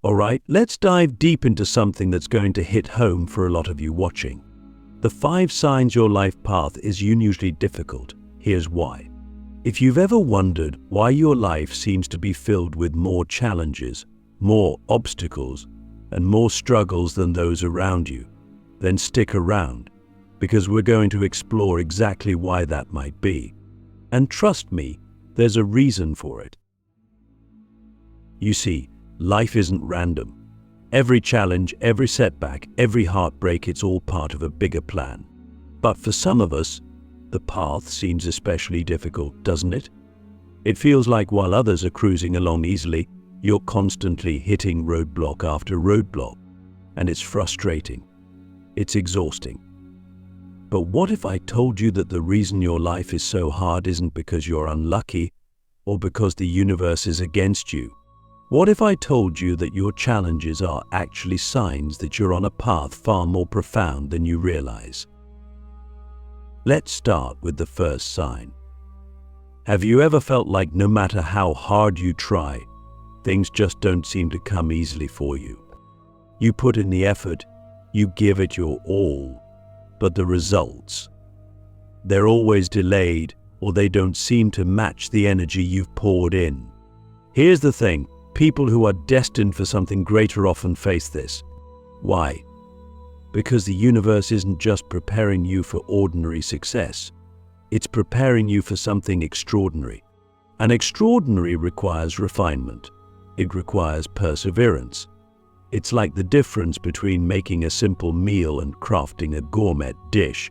Alright, let's dive deep into something that's going to hit home for a lot of you watching. The 5 signs your life path is unusually difficult. Here's why. If you've ever wondered why your life seems to be filled with more challenges, more obstacles, and more struggles than those around you, then stick around, because we're going to explore exactly why that might be. And trust me, there's a reason for it. You see, life isn't random. Every challenge, every setback, every heartbreak, it's all part of a bigger plan. But for some of us, the path seems especially difficult, doesn't it? It feels like while others are cruising along easily, you're constantly hitting roadblock after roadblock. And it's frustrating. It's exhausting. But what if I told you that the reason your life is so hard isn't because you're unlucky or because the universe is against you? What if I told you that your challenges are actually signs that you're on a path far more profound than you realize? Let's start with the first sign. Have you ever felt like no matter how hard you try, things just don't seem to come easily for you? You put in the effort, you give it your all, but the results, they're always delayed or they don't seem to match the energy you've poured in. Here's the thing. People who are destined for something greater often face this. Why? Because the universe isn't just preparing you for ordinary success. It's preparing you for something extraordinary. And extraordinary requires refinement. It requires perseverance. It's like the difference between making a simple meal and crafting a gourmet dish.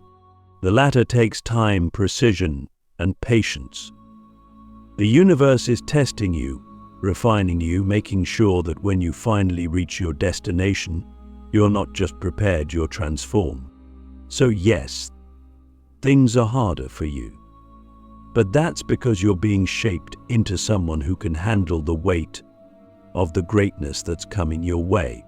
The latter takes time, precision, and patience. The universe is testing you, refining you, making sure that when you finally reach your destination, you're not just prepared, you're transformed. So yes, things are harder for you. But that's because you're being shaped into someone who can handle the weight of the greatness that's coming your way.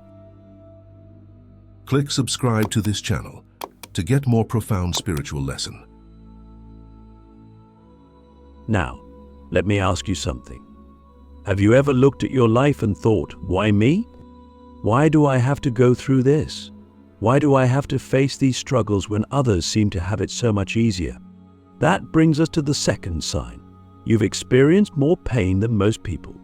Click subscribe to this channel to get more profound spiritual lesson. Now, let me ask you something. Have you ever looked at your life and thought, why me? Why do I have to go through this? Why do I have to face these struggles when others seem to have it so much easier? That brings us to the second sign. You've experienced more pain than most people.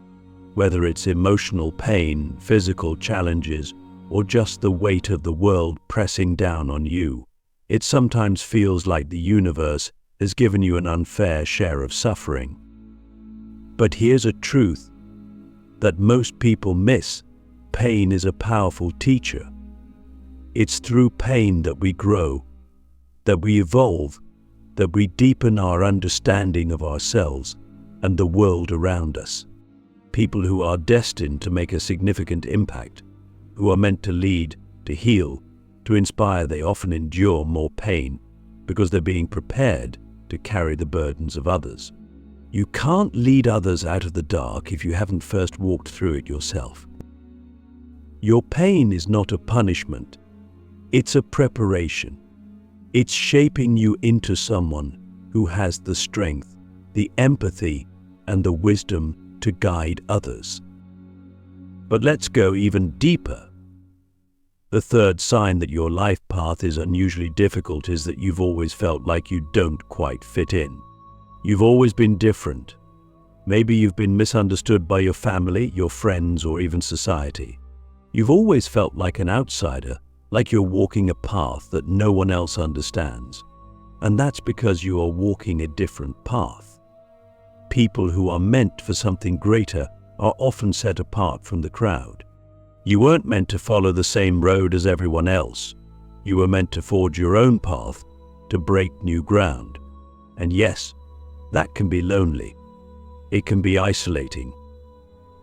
Whether it's emotional pain, physical challenges, or just the weight of the world pressing down on you, it sometimes feels like the universe has given you an unfair share of suffering. But here's a truth that most people miss. Pain is a powerful teacher. It's through pain that we grow, that we evolve, that we deepen our understanding of ourselves and the world around us. People who are destined to make a significant impact, who are meant to lead, to heal, to inspire, they often endure more pain because they're being prepared to carry the burdens of others. You can't lead others out of the dark if you haven't first walked through it yourself. Your pain is not a punishment. It's a preparation. It's shaping you into someone who has the strength, the empathy, and the wisdom to guide others. But let's go even deeper. The third sign that your life path is unusually difficult is that you've always felt like you don't quite fit in. You've always been different. Maybe you've been misunderstood by your family, your friends, or even society. You've always felt like an outsider, like you're walking a path that no one else understands. And that's because you are walking a different path. People who are meant for something greater are often set apart from the crowd. You weren't meant to follow the same road as everyone else. You were meant to forge your own path, to break new ground. And yes, that can be lonely. It can be isolating.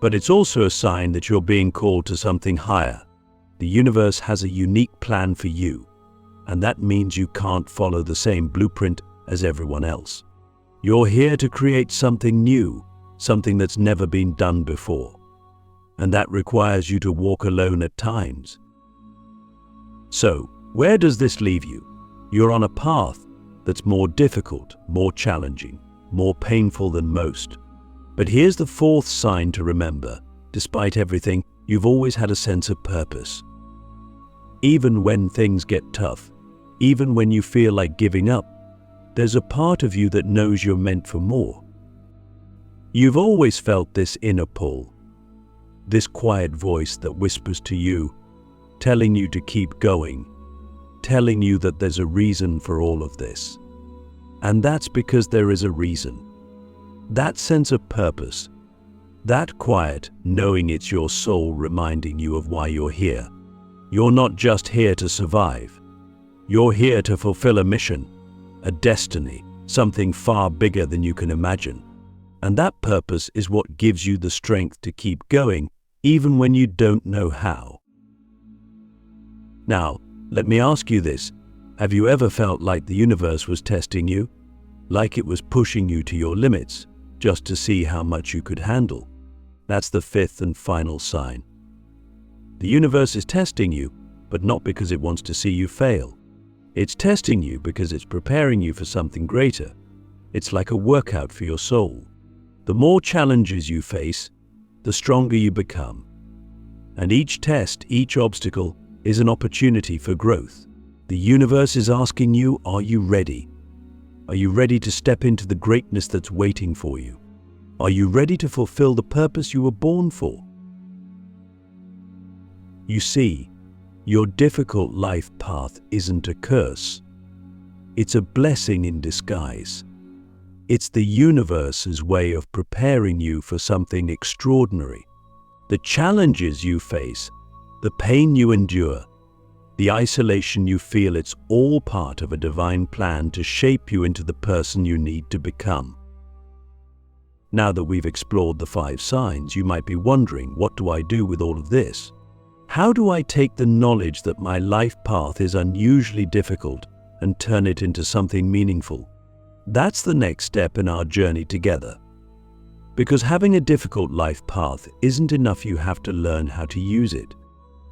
But it's also a sign that you're being called to something higher. The universe has a unique plan for you, and that means you can't follow the same blueprint as everyone else. You're here to create something new, something that's never been done before. And that requires you to walk alone at times. So, where does this leave you? You're on a path that's more difficult, more challenging, more painful than most. But here's the fourth sign to remember. Despite everything, You've always had a sense of purpose. Even when things get tough, even when you feel like giving up, there's a part of you that knows you're meant for more. You've always felt this inner pull, this quiet voice that whispers to you, telling you to keep going, telling you that there's a reason for all of this. And that's because there is a reason. That sense of purpose, that quiet knowing it's your soul reminding you of why you're here. You're not just here to survive. You're here to fulfill a mission, a destiny, something far bigger than you can imagine. And that purpose is what gives you the strength to keep going, even when you don't know how. Now, let me ask you this. Have you ever felt like the universe was testing you? Like it was pushing you to your limits, just to see how much you could handle? That's the fifth and final sign. The universe is testing you, but not because it wants to see you fail. It's testing you because it's preparing you for something greater. It's like a workout for your soul. The more challenges you face, the stronger you become. And each test, each obstacle, is an opportunity for growth. The universe is asking you, are you ready? Are you ready to step into the greatness that's waiting for you? Are you ready to fulfill the purpose you were born for? You see, your difficult life path isn't a curse. It's a blessing in disguise. It's the universe's way of preparing you for something extraordinary. The challenges you face, the pain you endure, the isolation you feel, it's all part of a divine plan to shape you into the person you need to become. Now that we've explored the 5 signs, you might be wondering, what do I do with all of this? How do I take the knowledge that my life path is unusually difficult and turn it into something meaningful? That's the next step in our journey together. Because having a difficult life path isn't enough, you have to learn how to use it.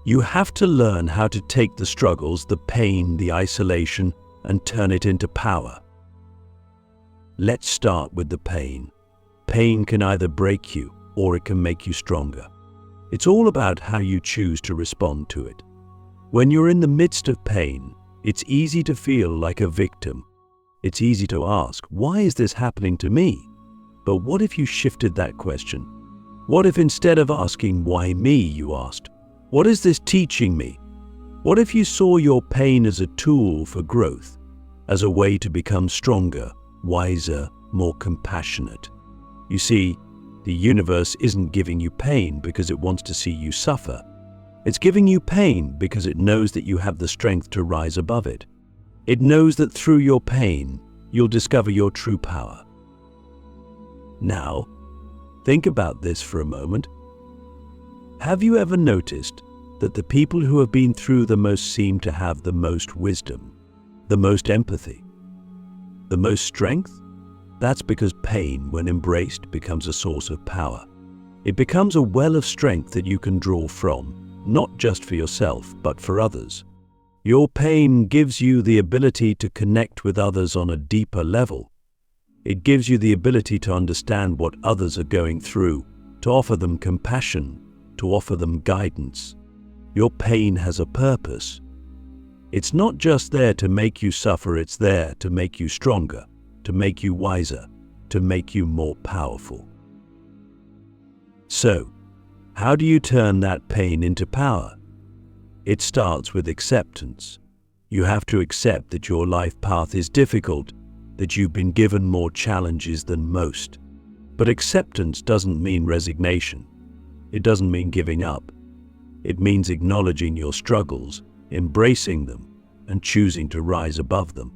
You have to learn how to take the struggles, the pain, the isolation, and turn it into power. Let's start with the pain. Pain can either break you or it can make you stronger. It's all about how you choose to respond to it. When you're in the midst of pain, it's easy to feel like a victim. It's easy to ask, why is this happening to me? But what if you shifted that question? What if instead of asking, why me, you asked, what is this teaching me? What if you saw your pain as a tool for growth, as a way to become stronger, wiser, more compassionate? You see, the universe isn't giving you pain because it wants to see you suffer. It's giving you pain because it knows that you have the strength to rise above it. It knows that through your pain, you'll discover your true power. Now, think about this for a moment. Have you ever noticed that the people who have been through the most seem to have the most wisdom, the most empathy, the most strength? That's because pain, when embraced, becomes a source of power. It becomes a well of strength that you can draw from, not just for yourself, but for others. Your pain gives you the ability to connect with others on a deeper level. It gives you the ability to understand what others are going through, to offer them compassion, to offer them guidance. Your pain has a purpose. It's not just there to make you suffer, it's there to make you stronger, to make you wiser, to make you more powerful. So, how do you turn that pain into power? It starts with acceptance. You have to accept that your life path is difficult, that you've been given more challenges than most. But acceptance doesn't mean resignation. It doesn't mean giving up. It means acknowledging your struggles, embracing them, and choosing to rise above them.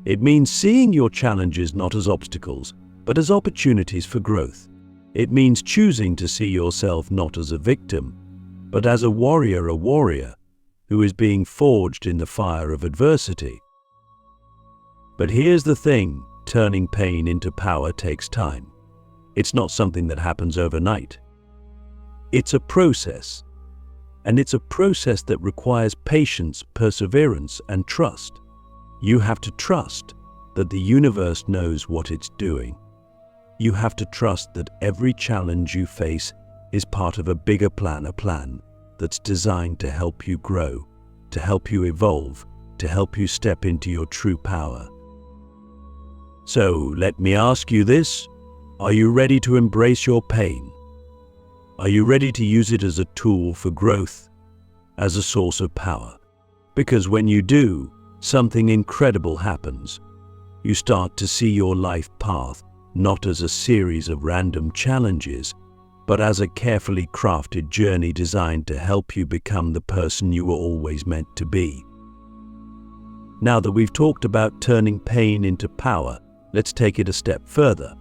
It means seeing your challenges not as obstacles, but as opportunities for growth. It means choosing to see yourself not as a victim, but as a warrior who is being forged in the fire of adversity. But here's the thing, turning pain into power takes time. It's not something that happens overnight. It's a process, and it's a process that requires patience, perseverance, and trust. You have to trust that the universe knows what it's doing. You have to trust that every challenge you face is part of a bigger plan, a plan that's designed to help you grow, to help you evolve, to help you step into your true power. So let me ask you this: are you ready to embrace your pain? Are you ready to use it as a tool for growth, as a source of power? Because when you do, something incredible happens. You start to see your life path not as a series of random challenges, but as a carefully crafted journey designed to help you become the person you were always meant to be. Now that we've talked about turning pain into power, let's take it a step further.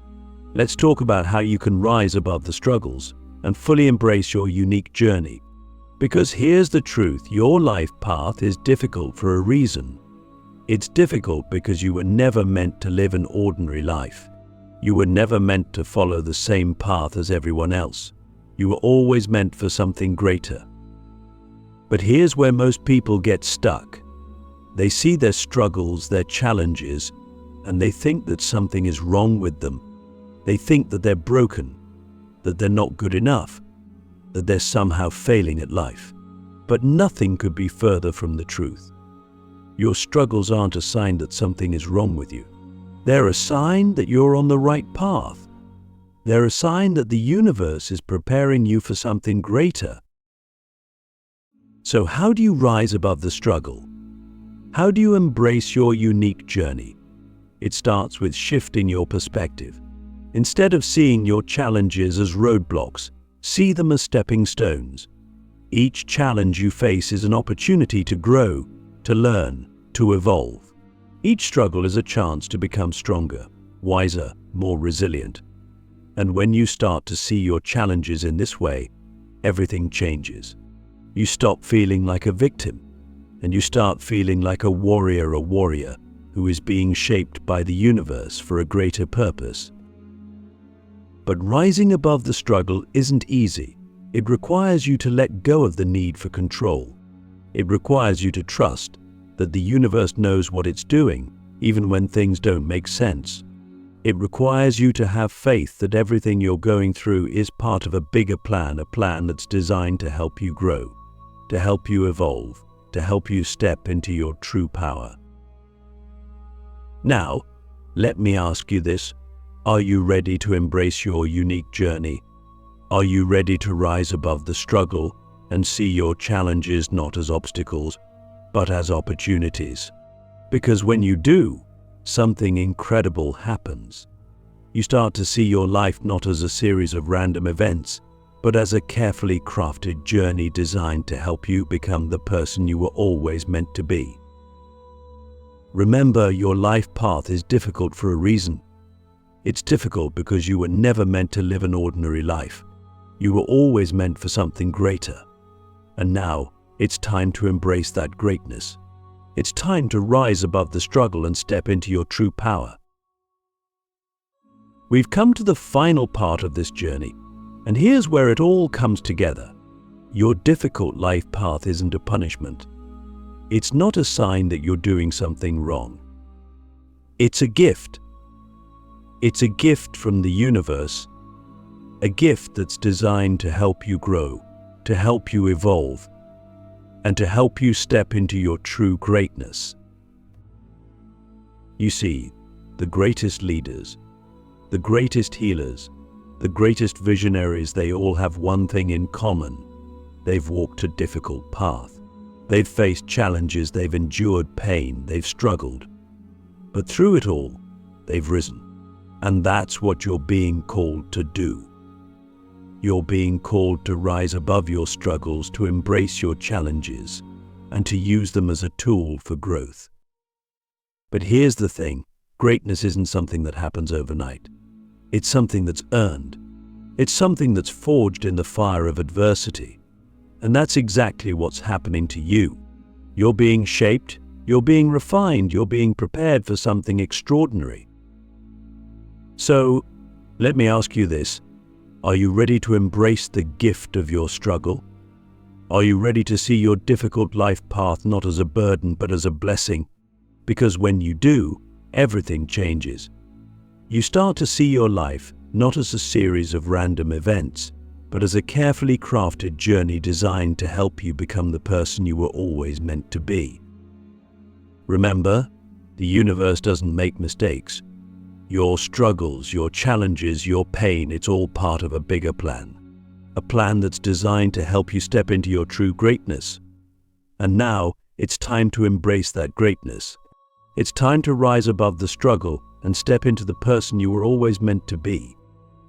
Let's talk about how you can rise above the struggles and fully embrace your unique journey. Because here's the truth: your life path is difficult for a reason. It's difficult because you were never meant to live an ordinary life. You were never meant to follow the same path as everyone else. You were always meant for something greater. But here's where most people get stuck. They see their struggles, their challenges, and they think that something is wrong with them. They think that they're broken, that they're not good enough, that they're somehow failing at life. But nothing could be further from the truth. Your struggles aren't a sign that something is wrong with you. They're a sign that you're on the right path. They're a sign that the universe is preparing you for something greater. So how do you rise above the struggle? How do you embrace your unique journey? It starts with shifting your perspective. Instead of seeing your challenges as roadblocks, see them as stepping stones. Each challenge you face is an opportunity to grow, to learn, to evolve. Each struggle is a chance to become stronger, wiser, more resilient. And when you start to see your challenges in this way, everything changes. You stop feeling like a victim, and you start feeling like a warrior who is being shaped by the universe for a greater purpose. But rising above the struggle isn't easy. It requires you to let go of the need for control. It requires you to trust that the universe knows what it's doing, even when things don't make sense. It requires you to have faith that everything you're going through is part of a bigger plan, a plan that's designed to help you grow, to help you evolve, to help you step into your true power. Now, let me ask you this: are you ready to embrace your unique journey? Are you ready to rise above the struggle and see your challenges not as obstacles, but as opportunities? Because when you do, something incredible happens. You start to see your life not as a series of random events, but as a carefully crafted journey designed to help you become the person you were always meant to be. Remember, your life path is difficult for a reason. It's difficult because you were never meant to live an ordinary life. You were always meant for something greater. And now, it's time to embrace that greatness. It's time to rise above the struggle and step into your true power. We've come to the final part of this journey, and here's where it all comes together. Your difficult life path isn't a punishment. It's not a sign that you're doing something wrong. It's a gift. It's a gift from the universe, a gift that's designed to help you grow, to help you evolve, and to help you step into your true greatness. You see, the greatest leaders, the greatest healers, the greatest visionaries, they all have one thing in common. They've walked a difficult path. They've faced challenges, they've endured pain, they've struggled. But through it all, they've risen. And that's what you're being called to do. You're being called to rise above your struggles, to embrace your challenges, and to use them as a tool for growth. But here's the thing: greatness isn't something that happens overnight. It's something that's earned. It's something that's forged in the fire of adversity. And that's exactly what's happening to you. You're being shaped, you're being refined, you're being prepared for something extraordinary. So, let me ask you this: are you ready to embrace the gift of your struggle? Are you ready to see your difficult life path not as a burden but as a blessing? Because when you do, everything changes. You start to see your life not as a series of random events, but as a carefully crafted journey designed to help you become the person you were always meant to be. Remember, the universe doesn't make mistakes. Your struggles, your challenges, your pain, it's all part of a bigger plan. A plan that's designed to help you step into your true greatness. And now, it's time to embrace that greatness. It's time to rise above the struggle and step into the person you were always meant to be.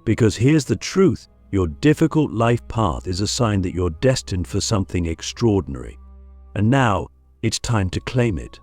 Because here's the truth, your difficult life path is a sign that you're destined for something extraordinary. And now, it's time to claim it.